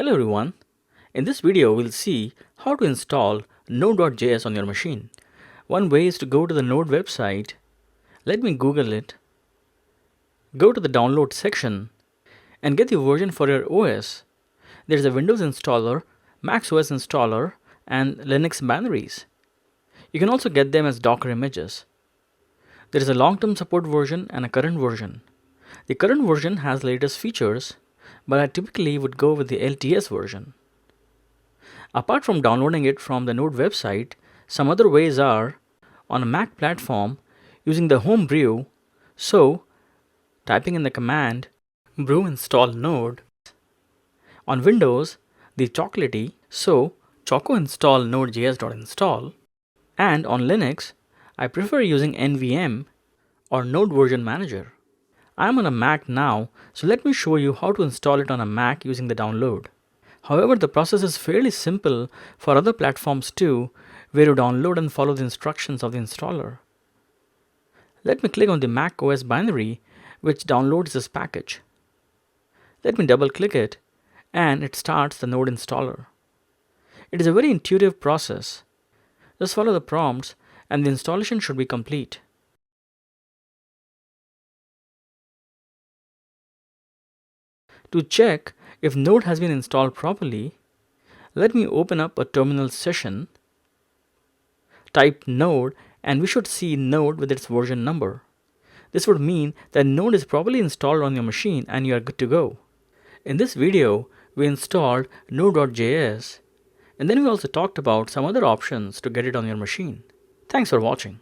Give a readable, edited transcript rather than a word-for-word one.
Hello everyone. In this video, we'll see how to install Node.js on your machine. One way is to go to the Node website. Let me Google it. Go to the download section and get the version for your OS. There's a Windows installer, Mac OS installer, and Linux binaries. You can also get them as Docker images. There is a long-term support version and a current version. The current version has latest features, but I typically would go with the LTS version. Apart from downloading it from the Node website, some other ways are on a Mac platform using the homebrew, so typing in the command brew install node. On Windows, the chocolatey, so choco install node.js.install. And on Linux, I prefer using NVM or Node Version Manager. I'm on a Mac now, so let me show you how to install it on a Mac using the download. However, the process is fairly simple for other platforms too, where you download and follow the instructions of the installer. Let me click on the Mac OS binary, which downloads this package. Let me double click it, and it starts the Node installer. It is a very intuitive process. Just follow the prompts, and the installation should be complete. To check if Node has been installed properly, let me open up a terminal session, type Node, and we should see Node with its version number. This would mean that Node is properly installed on your machine and you are good to go. In this video, we installed Node.js, and then we also talked about some other options to get it on your machine. Thanks for watching.